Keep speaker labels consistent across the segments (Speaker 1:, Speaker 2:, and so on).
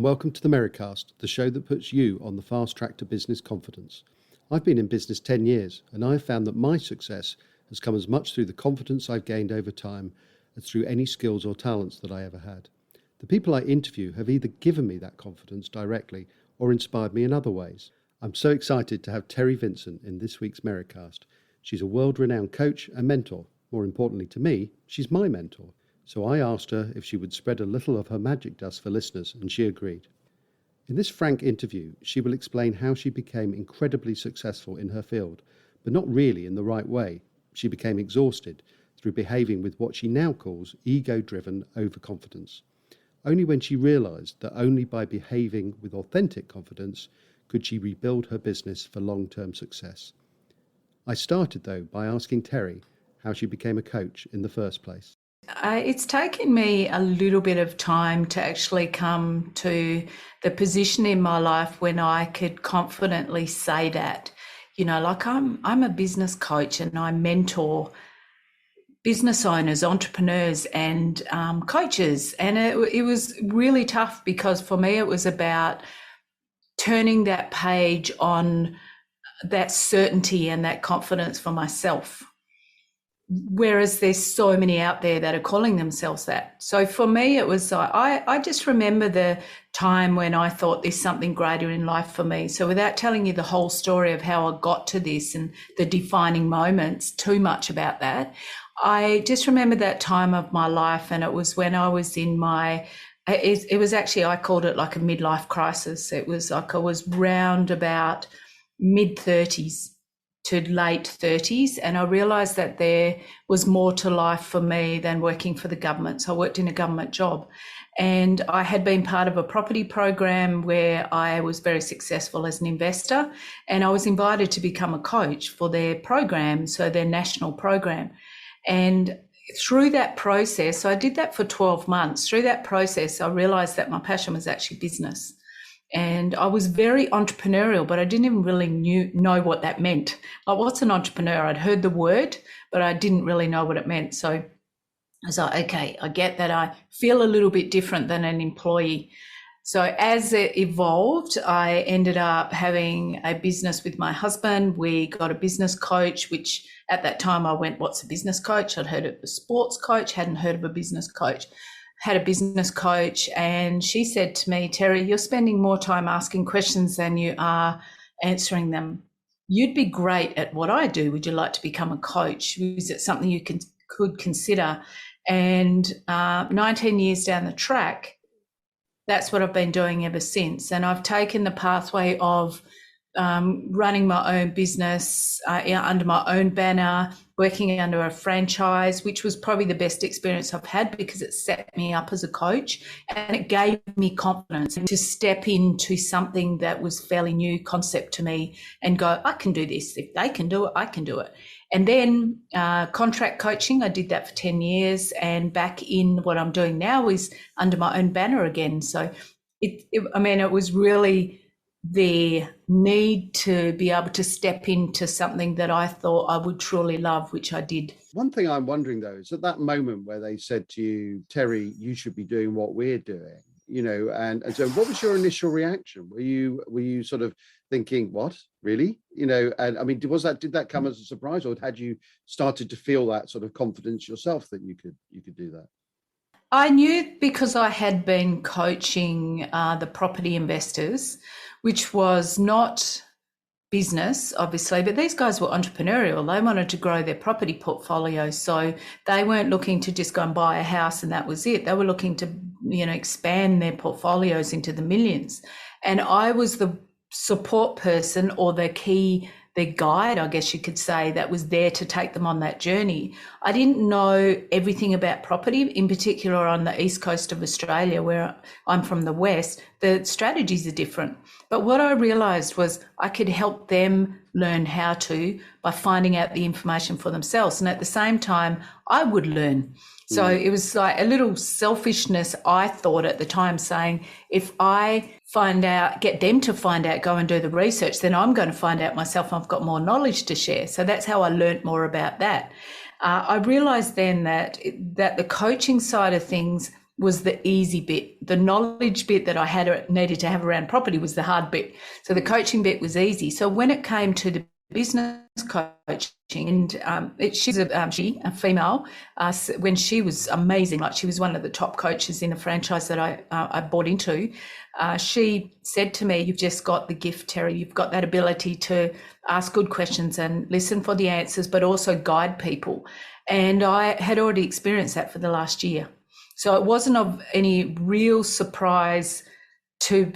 Speaker 1: welcome to the Merri-Cast, the show that puts you on the fast track to business confidence. I've been in business 10 years, and I have found that my success has come as much through the confidence I've gained over time as through any skills or talents that I ever had. The people I interview have either given me that confidence directly or inspired me in other ways. I'm so excited to have Terri Vincent in this week's Merri-Cast. She's a world-renowned coach and mentor. More importantly to me, she's my mentor. So I asked her if she would spread a little of her magic dust for listeners, and she agreed. In this frank interview, she will explain how she became incredibly successful in her field, but not really in the right way. She became exhausted through behaving with what she now calls ego-driven overconfidence. Only when she realised that only by behaving with authentic confidence could she rebuild her business for long-term success. I started, though, by asking Terri how she became a coach in the first place.
Speaker 2: It's taken me a little bit of time to actually come to the position in my life when I could confidently say that, like I'm a business coach and I mentor business owners, entrepreneurs and coaches. And it was really tough because for me, it was about turning that page on that certainty and that confidence for myself. Whereas there's so many out there that are calling themselves that. So for me, it was, I just remember the time when I thought there's something greater in life for me. So without telling you the whole story of how I got to this and the defining moments, too much about that, I just remember that time of my life. And it was when I was in it was actually, I called it like a midlife crisis. It was like I was round about mid-30s. to late 30s, and I realised that there was more to life for me than working for the government. So I worked in a government job, and I had been part of a property program where I was very successful as an investor, and I was invited to become a coach for their program, so their national program. And through that process, so I did that for 12 months. Through that process, I realised that my passion was actually business. And I was very entrepreneurial, but I didn't even really know what that meant. Like, what's an entrepreneur? I'd heard the word, but I didn't really know what it meant. So I was like, okay, I get that I feel a little bit different than an employee. So as it evolved, I ended up having a business with my husband. We got a business coach, which at that time I went, what's a business coach? I'd heard of a sports coach, hadn't heard of a business coach. Had a business coach, and she said to me, Terri, you're spending more time asking questions than you are answering them. You'd be great at what I do. Would you like to become a coach? Is it something you could consider? And 19 years down the track, that's what I've been doing ever since. And I've taken the pathway of running my own business under my own banner, working under a franchise, which was probably the best experience I've had because it set me up as a coach and it gave me confidence to step into something that was fairly new concept to me and go, I can do this. If they can do it, I can do it. And then contract coaching, I did that for 10 years, and back in what I'm doing now is under my own banner again. So it was really the need to be able to step into something that I thought I would truly love, which I did.
Speaker 1: One thing I'm wondering, though, is at that moment where they said to you, Terri, you should be doing what we're doing, and so what was your initial reaction? Were you sort of thinking, what, really? And I mean, did that come as a surprise, or had you started to feel that sort of confidence yourself that you could do that?
Speaker 2: I knew because I had been coaching the property investors, which was not business, obviously, but these guys were entrepreneurial. They wanted to grow their property portfolio. So they weren't looking to just go and buy a house and that was it. They were looking to, expand their portfolios into the millions. And I was the support person or the guide, I guess you could say, that was there to take them on that journey. I didn't know everything about property, in particular on the east coast of Australia, where I'm from the west. The strategies are different. But what I realised was I could help them learn how to by finding out the information for themselves. And at the same time, I would learn. So it was like a little selfishness, I thought at the time, saying, if I get them to find out, go and do the research, then I'm going to find out myself. I've got more knowledge to share. So that's how I learnt more about that. I realised then that the coaching side of things was the easy bit. The knowledge bit that I needed to have around property was the hard bit. So the coaching bit was easy. So when it came to the business coaching, and she's a female, when she was amazing, like she was one of the top coaches in the franchise that I bought into. She said to me, "You've just got the gift, Terri. You've got that ability to ask good questions and listen for the answers, but also guide people." And I had already experienced that for the last year. So it wasn't of any real surprise to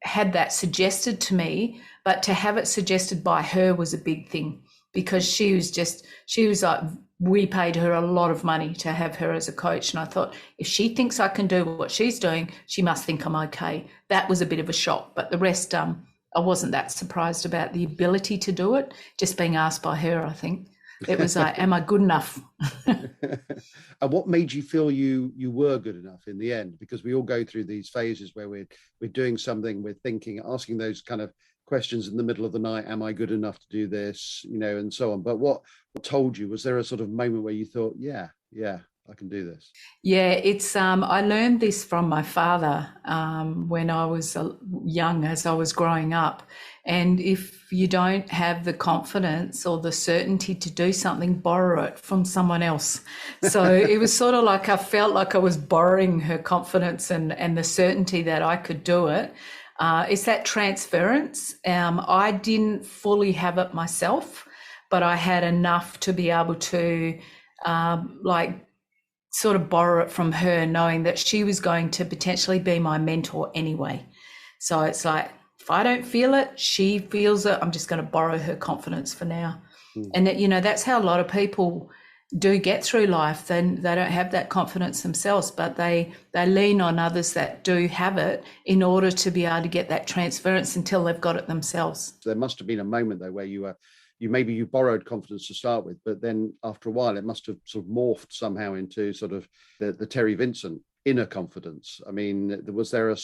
Speaker 2: had that suggested to me, but to have it suggested by her was a big thing, because she was like, we paid her a lot of money to have her as a coach. And I thought, if she thinks I can do what she's doing, she must think I'm okay. That was a bit of a shock, but the rest, I wasn't that surprised about the ability to do it, just being asked by her, I think. It was like, am I good enough?
Speaker 1: And what made you feel you were good enough in the end? Because we all go through these phases where we're doing something, we're thinking, asking those kind of questions in the middle of the night. Am I good enough to do this? And so on. But what told you? Was there a sort of moment where you thought, yeah, I can do this?
Speaker 2: Yeah, it's I learned this from my father when I was young, as I was growing up. And if you don't have the confidence or the certainty to do something, borrow it from someone else. So it was sort of like I felt like I was borrowing her confidence and the certainty that I could do it. It's that transference. I didn't fully have it myself, but I had enough to be able to sort of borrow it from her, knowing that she was going to potentially be my mentor anyway. So it's like, if I don't feel it, she feels it. I'm just going to borrow her confidence for now. And that's how a lot of people do get through life. Then they don't have that confidence themselves, but they lean on others that do have it in order to be able to get that transference until they've got it themselves.
Speaker 1: There must have been a moment though where you borrowed confidence to start with, but then after a while it must have sort of morphed somehow into sort of the Terri Vincent inner confidence. I mean, was there a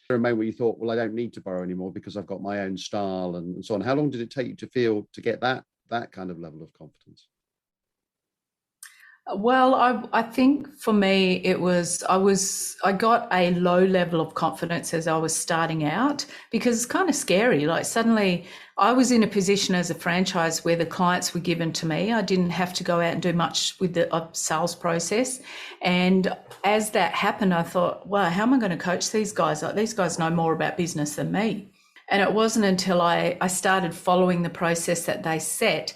Speaker 1: moment where you thought, well, I don't need to borrow anymore because I've got my own style and so on? How long did it take you to get that kind of level of confidence?
Speaker 2: Well, I think for me, it was, I got a low level of confidence as I was starting out, because it's kind of scary. Like suddenly I was in a position as a franchise where the clients were given to me. I didn't have to go out and do much with the sales process. And as that happened, I thought, wow, how am I going to coach these guys? Like, these guys know more about business than me. And it wasn't until I started following the process that they set.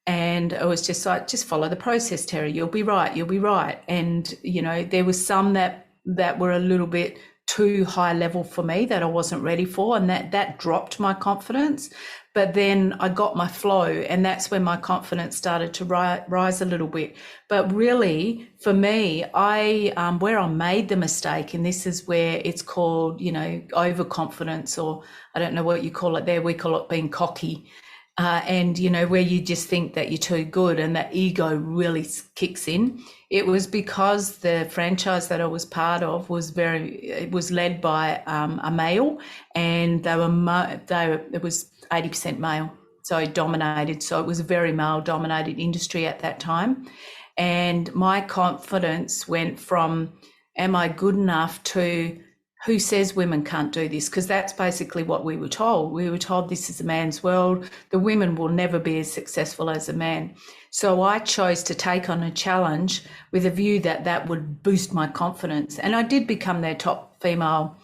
Speaker 2: And it was just like, just follow the process, Terri. You'll be right. And, there was some that were a little bit too high level for me that I wasn't ready for. And that dropped my confidence. But then I got my flow, and that's when my confidence started to rise a little bit. But really, for me, where I made the mistake, and this is where it's called, overconfidence, or I don't know what you call it there. We call it being cocky. And where you just think that you're too good and that ego really kicks in. It was because the franchise that I was part of was led by a male, and it was 80% male, so it dominated. So it was a very male dominated industry at that time. And my confidence went from, am I good enough, to who says women can't do this? Because that's basically what we were told. We were told this is a man's world. The women will never be as successful as a man. So I chose to take on a challenge with a view that would boost my confidence. And I did become their top female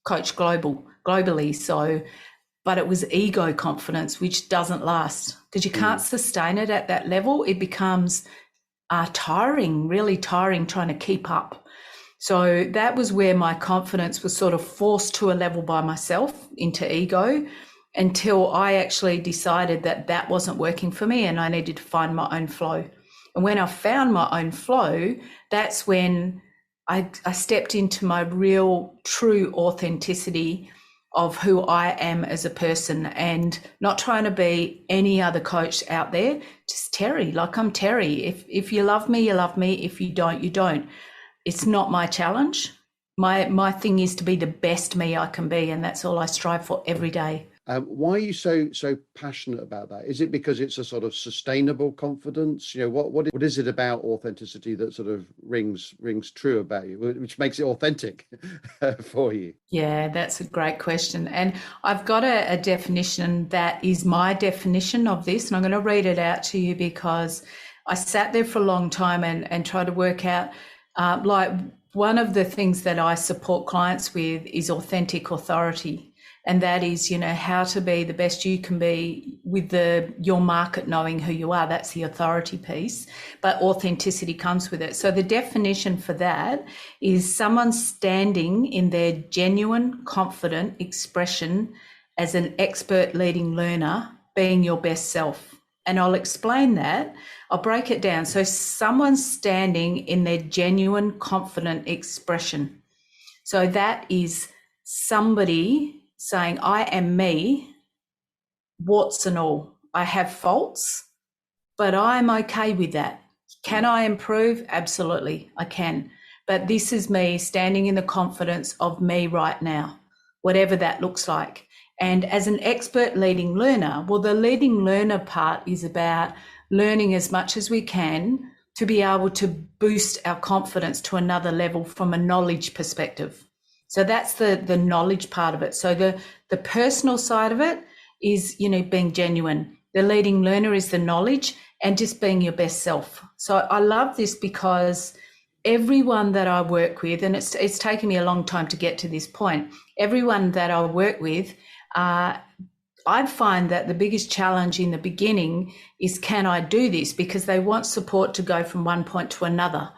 Speaker 2: coach globally. So, but it was ego confidence, which doesn't last, because you can't sustain it at that level. It becomes tiring, really tiring, trying to keep up. So that was where my confidence was sort of forced to a level by myself into ego, until I actually decided that wasn't working for me and I needed to find my own flow. And when I found my own flow, that's when I stepped into my real, true authenticity of who I am as a person, and not trying to be any other coach out there, just Terri. Like, I'm Terri. If you love me, you love me. If you don't, you don't. It's not my challenge. My thing is to be the best me I can be, and that's all I strive for every day.
Speaker 1: Why are you so passionate about that? Is it because it's a sort of sustainable confidence? What is it about authenticity that sort of rings true about you, which makes it authentic for you?
Speaker 2: Yeah, that's a great question. And I've got a definition that is my definition of this, and I'm going to read it out to you because I sat there for a long time and tried to work out, like, one of the things that I support clients with is authentic authority. And that is, how to be the best you can be with your market knowing who you are. That's the authority piece, but authenticity comes with it. So the definition for that is someone standing in their genuine, confident expression as an expert leading learner, being your best self. And I'll explain that. I'll break it down. So someone standing in their genuine, confident expression. So that is somebody saying, I am me, warts and all. I have faults, but I'm okay with that. Can I improve? Absolutely, I can. But this is me standing in the confidence of me right now, whatever that looks like. And as an expert leading learner, well, the leading learner part is about learning as much as we can to be able to boost our confidence to another level from a knowledge perspective. So that's the knowledge part of it. So the personal side of it is, being genuine. The leading learner is the knowledge and just being your best self. So I love this because everyone that I work with, and it's taken me a long time to get to this point, everyone that I work with, I find that the biggest challenge in the beginning is, can I do this? Because they want support to go from one point to another,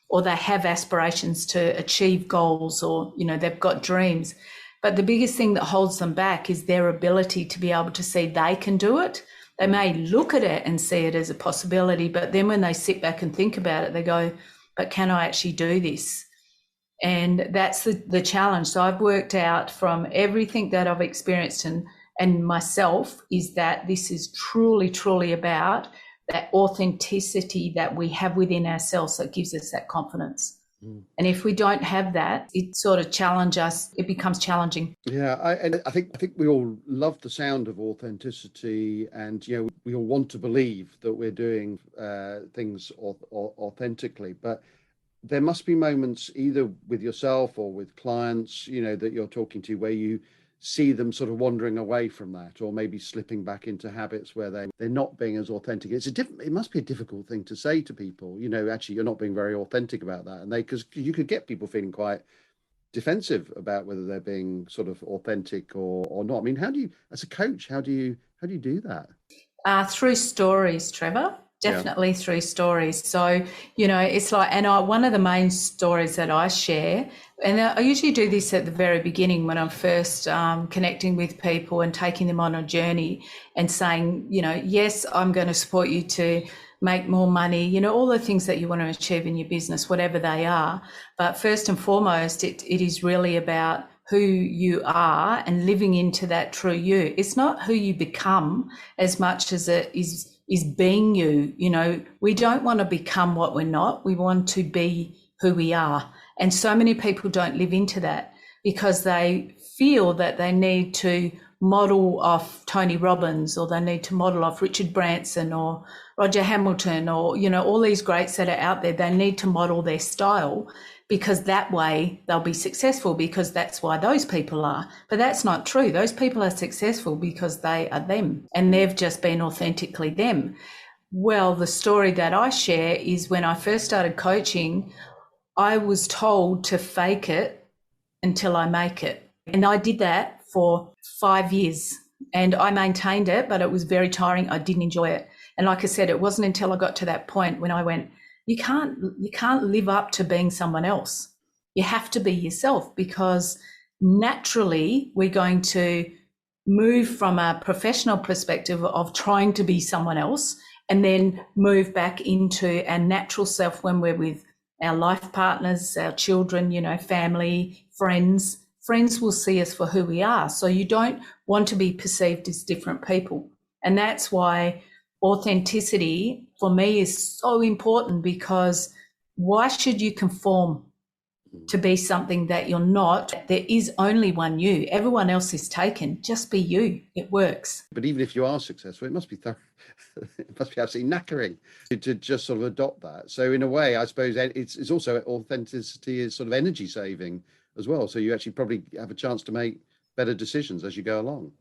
Speaker 2: or they have aspirations to achieve goals, or, they've got dreams. But the biggest thing that holds them back is their ability to be able to see they can do it. They may look at it and see it as a possibility, but then when they sit back and think about it, they go, but can I actually do this? And that's the challenge. So I've worked out from everything that I've experienced and myself is that this is truly, truly about that authenticity that we have within ourselves that gives us that confidence. And if we don't have that, it sort of it becomes challenging.
Speaker 1: Yeah, I think we all love the sound of authenticity, and we all want to believe that we're doing things authentically. But there must be moments, either with yourself or with clients, that you're talking to, where you see them sort of wandering away from that, or maybe slipping back into habits where they're not being as authentic. It must be a difficult thing to say to people, actually you're not being very authentic about that, and because you could get people feeling quite defensive about whether they're being sort of authentic or not. I mean, as a coach, how do you do that?
Speaker 2: Through stories, Trevor. Definitely through stories. So, it's like, and one of the main stories that I share, and I usually do this at the very beginning when I'm first connecting with people and taking them on a journey and saying, yes, I'm going to support you to make more money, all the things that you want to achieve in your business, whatever they are. But first and foremost, it is really about who you are and living into that true you. It's not who you become as much as it is being you. We don't want to become what we're not. We want to be who we are. And so many people don't live into that because they feel that they need to model off Tony Robbins, or they need to model off Richard Branson or Roger Hamilton, or, all these greats that are out there. They need to model their style because that way they'll be successful, because that's why those people are. But that's not true. Those people are successful because they are them and they've just been authentically them. Well, the story that I share is when I first started coaching, I was told to fake it until I make it. And I did that for 5 years and I maintained it, but it was very tiring. I didn't enjoy it. And like I said, it wasn't until I got to that point when I went, you can't live up to being someone else. You have to be yourself, because naturally we're going to move from a professional perspective of trying to be someone else and then move back into our natural self when we're with our life partners, our children, family, friends. Friends will see us for who we are. So you don't want to be perceived as different people. And that's why authenticity for me is so important, because why should you conform? to be something that you're not. There is only one you. Everyone else is taken. Just be you. It works.
Speaker 1: But even if you are successful, it must be it must be absolutely knackering to just sort of adopt that. So in a way, I suppose it's also authenticity is sort of energy saving as well. So you actually probably have a chance to make better decisions as you go along.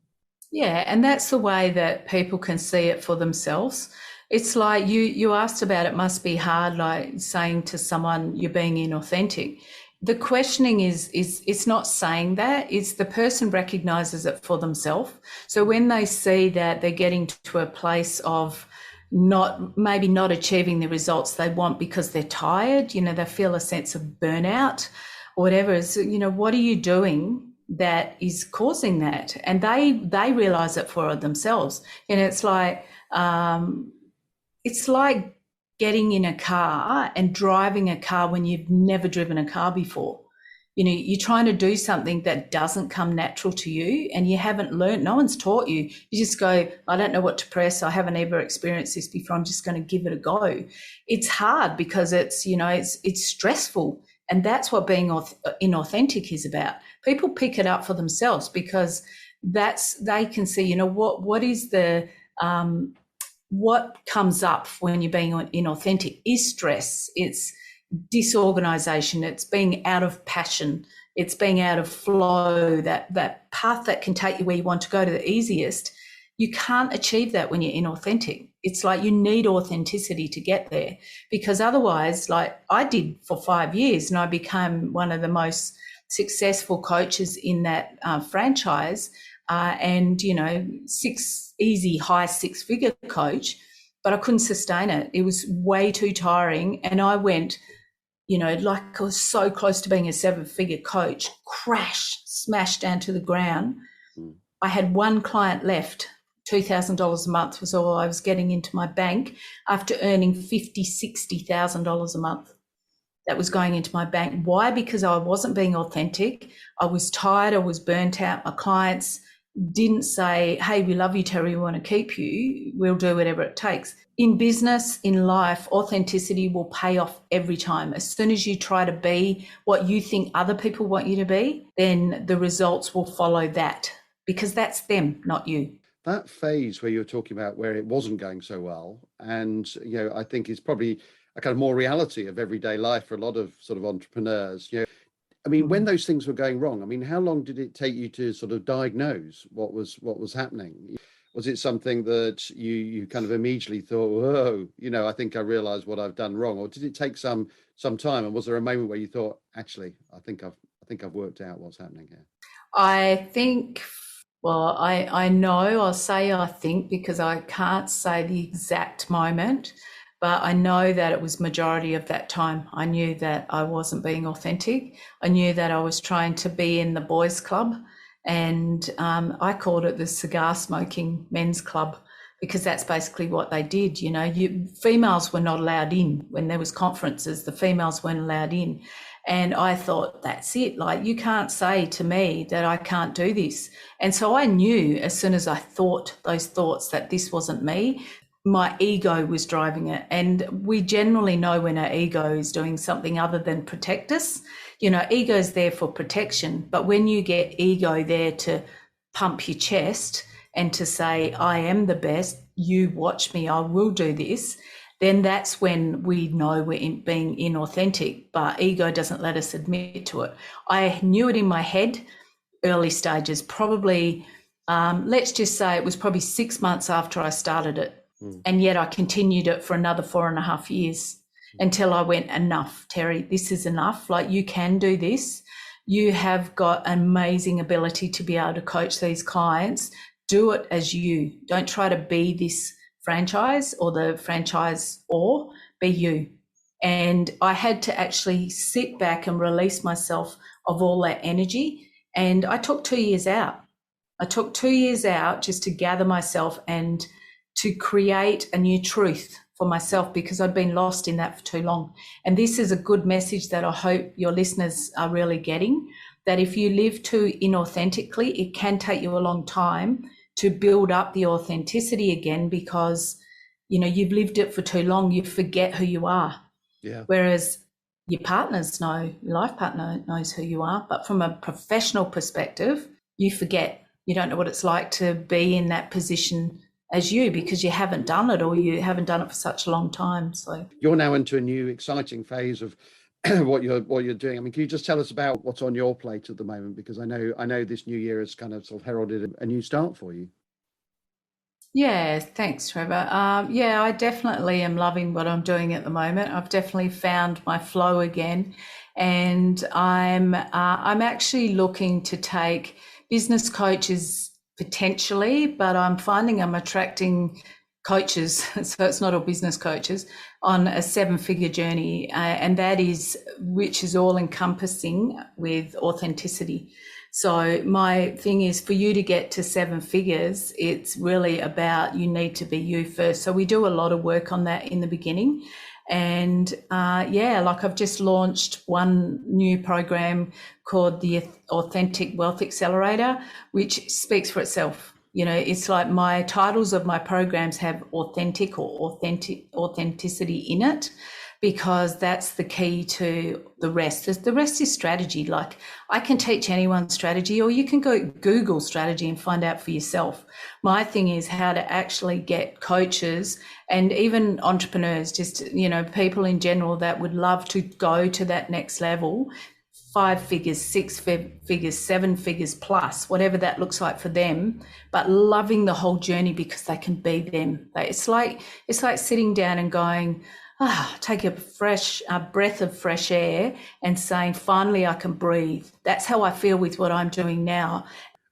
Speaker 2: Yeah, and that's the way that people can see it for themselves. It's like you asked about it must be hard, like saying to someone you're being inauthentic. The questioning is it's not saying that, it's the person recognizes it for themselves. So when they see that they're getting to a place of maybe not achieving the results they want because they're tired, they feel a sense of burnout or whatever, is, what are you doing that is causing that? And they realize it for themselves. And it's like getting in a car and driving a car when you've never driven a car before. You're trying to do something that doesn't come natural to you and you haven't learned, no one's taught you. You just go, I don't know what to press. I haven't ever experienced this before. I'm just going to give it a go. It's hard because it's stressful. And that's what being inauthentic is about. People pick it up for themselves because they can see, what is the, what comes up when you're being inauthentic is stress. It's disorganization. It's being out of passion. It's being out of flow, that path that can take you where you want to go to the easiest. You can't achieve that when you're inauthentic. It's like you need authenticity to get there, because otherwise, like I did for 5 years, and I became one of the most successful coaches in that franchise, and high six-figure coach, but I couldn't sustain it. It was way too tiring, and I went, like I was so close to being a 7-figure coach, smashed down to the ground. I had one client left. $2,000 a month was all I was getting into my bank after earning $50,000, $60,000 a month. That was going into my bank. Why? Because I wasn't being authentic. I was tired. I was burnt out. My clients didn't say, hey, we love you, Terri, we want to keep you. We'll do whatever it takes. In business, in life, authenticity will pay off every time. As soon as you try to be what you think other people want you to be, then the results will follow that, because that's them, not you.
Speaker 1: That phase where you were talking about where it wasn't going so well, and I think it's probably a kind of more reality of everyday life for a lot of sort of entrepreneurs. I mean, when those things were going wrong, I mean, how long did it take you to sort of diagnose what was happening? Was it something that you kind of immediately thought, whoa, I think I realized what I've done wrong, or did it take some time? And was there a moment where you thought, actually, I think I've worked out what's happening here?
Speaker 2: I think. Well, I know, I'll say I think because I can't say the exact moment, but I know that it was majority of that time. I knew that I wasn't being authentic. I knew that I was trying to be in the boys' club, and I called it the cigar smoking men's club, because that's basically what they did. Females were not allowed in when there was conferences. The females weren't allowed in. And I thought, that's it. Like, you can't say to me that I can't do this. And so I knew as soon as I thought those thoughts that this wasn't me, my ego was driving it. And we generally know when our ego is doing something other than protect us. Ego is there for protection. But when you get ego there to pump your chest and to say, I am the best, you watch me, I will do this, then that's when we know we're being inauthentic, but ego doesn't let us admit to it. I knew it in my head, early stages, probably, let's just say it was probably 6 months after I started it. And yet I continued it for another 4.5 years until I went, enough, Terri, this is enough. Like, you can do this. You have got an amazing ability to be able to coach these clients. Do it as you. Don't try to be this franchise or the franchise, or be you. And I had to actually sit back and release myself of all that energy. And I took 2 years out. I took 2 years out just to gather myself and to create a new truth for myself, because I'd been lost in that for too long. And this is a good message that I hope your listeners are really getting, that if you live too inauthentically, it can take you a long time to build up the authenticity again, because you've lived it for too long. You forget who you are.
Speaker 1: Yeah.
Speaker 2: Whereas your partners know, your life partner knows who you are. But from a professional perspective, you forget. You don't know what it's like to be in that position as you, because you haven't done it, or you haven't done it for such a long time. So
Speaker 1: You're now into a new exciting phase of what you're doing. I mean, can you just tell us about what's on your plate at the moment? Because I know this new year has kind of sort of heralded a new start for you.
Speaker 2: yeah, thanks, Trevor. Yeah, I definitely am loving what I'm doing at the moment. I've definitely found my flow again, and I'm actually looking to take business coaches potentially, but I'm finding I'm attracting coaches, so it's not all business coaches, on a seven-figure journey, and that is, which is all encompassing with authenticity. So my thing is, for you to get to seven figures, it's really about, you need to be you first. So we do a lot of work on that in the beginning. And yeah, like I've just launched one new program called the Authentic Wealth Accelerator, which speaks for itself. You know, it's like my titles of my programs have authentic or authenticity in it, because that's the key to the rest. The rest is strategy. Like, I can teach anyone strategy, or you can go Google strategy and find out for yourself. My thing is how to actually get coaches and even entrepreneurs, just, you know, people in general that would love to go to that next level, 5 figures, 6 figures, 7 figures plus, whatever that looks like for them, but loving the whole journey because they can be them. It's like sitting down and going, take a fresh breath of fresh air and saying, finally, I can breathe. That's how I feel with what I'm doing now.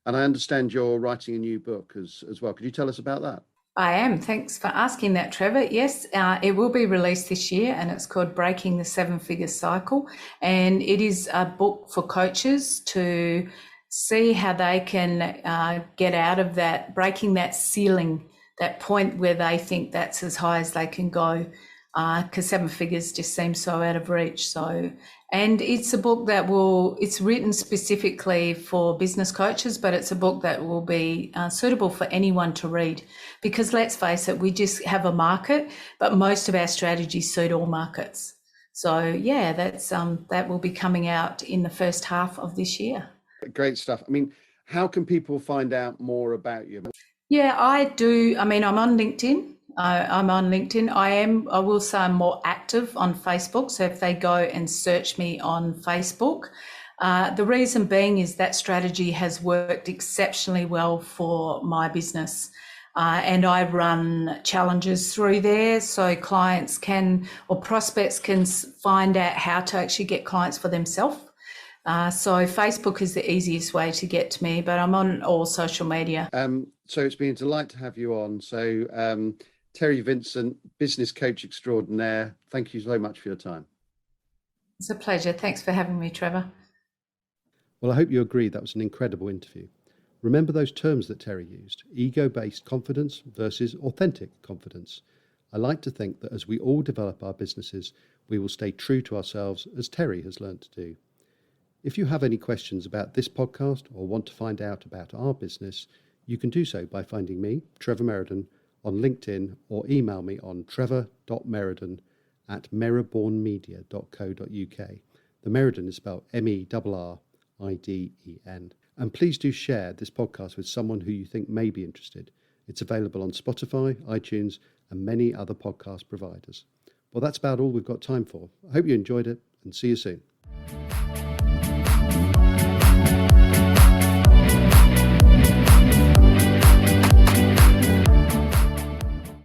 Speaker 1: And I understand you're writing a new book as well. Could you tell us about that?
Speaker 2: I am. Thanks for asking that, Trevor. Yes, it will be released this year, and it's called Breaking the Seven-Figure Cycle. And it is a book for coaches to see how they can get out of that, breaking that ceiling, that point where they think that's as high as they can go, because seven figures just seems so out of reach. So, and it's a book that it's written specifically for business coaches, but it's a book that will be suitable for anyone to read, because let's face it, we just have a market, but most of our strategies suit all markets. So yeah, that will be coming out in the first half of this year.
Speaker 1: Great stuff. I mean, how can people find out more about you?
Speaker 2: Yeah, I do. I mean, I'm on LinkedIn. I'm on LinkedIn. I will say I'm more active on Facebook. So if they go and search me on Facebook, the reason being is that strategy has worked exceptionally well for my business. And I run challenges through there, so clients can, or prospects can, find out how to actually get clients for themselves. So Facebook is the easiest way to get to me, but I'm on all social media.
Speaker 1: So it's been a delight to have you on. So Terri Vincent, business coach extraordinaire, thank you so much for your time.
Speaker 2: It's a pleasure. Thanks for having me, Trevor.
Speaker 1: Well, I hope you agree that was an incredible interview. Remember those terms that Terri used: ego-based confidence versus authentic confidence. I like to think that as we all develop our businesses, we will stay true to ourselves, as Terri has learned to do. If you have any questions about this podcast or want to find out about our business, you can do so by finding me, Trevor Merridon, on LinkedIn, or email me on trevor.merridon@merribournemedia.co.uk. The Merridon is spelled MERRIDEN. And please do share this podcast with someone who you think may be interested. It's available on Spotify, iTunes, and many other podcast providers. Well, that's about all we've got time for. I hope you enjoyed it, and see you soon.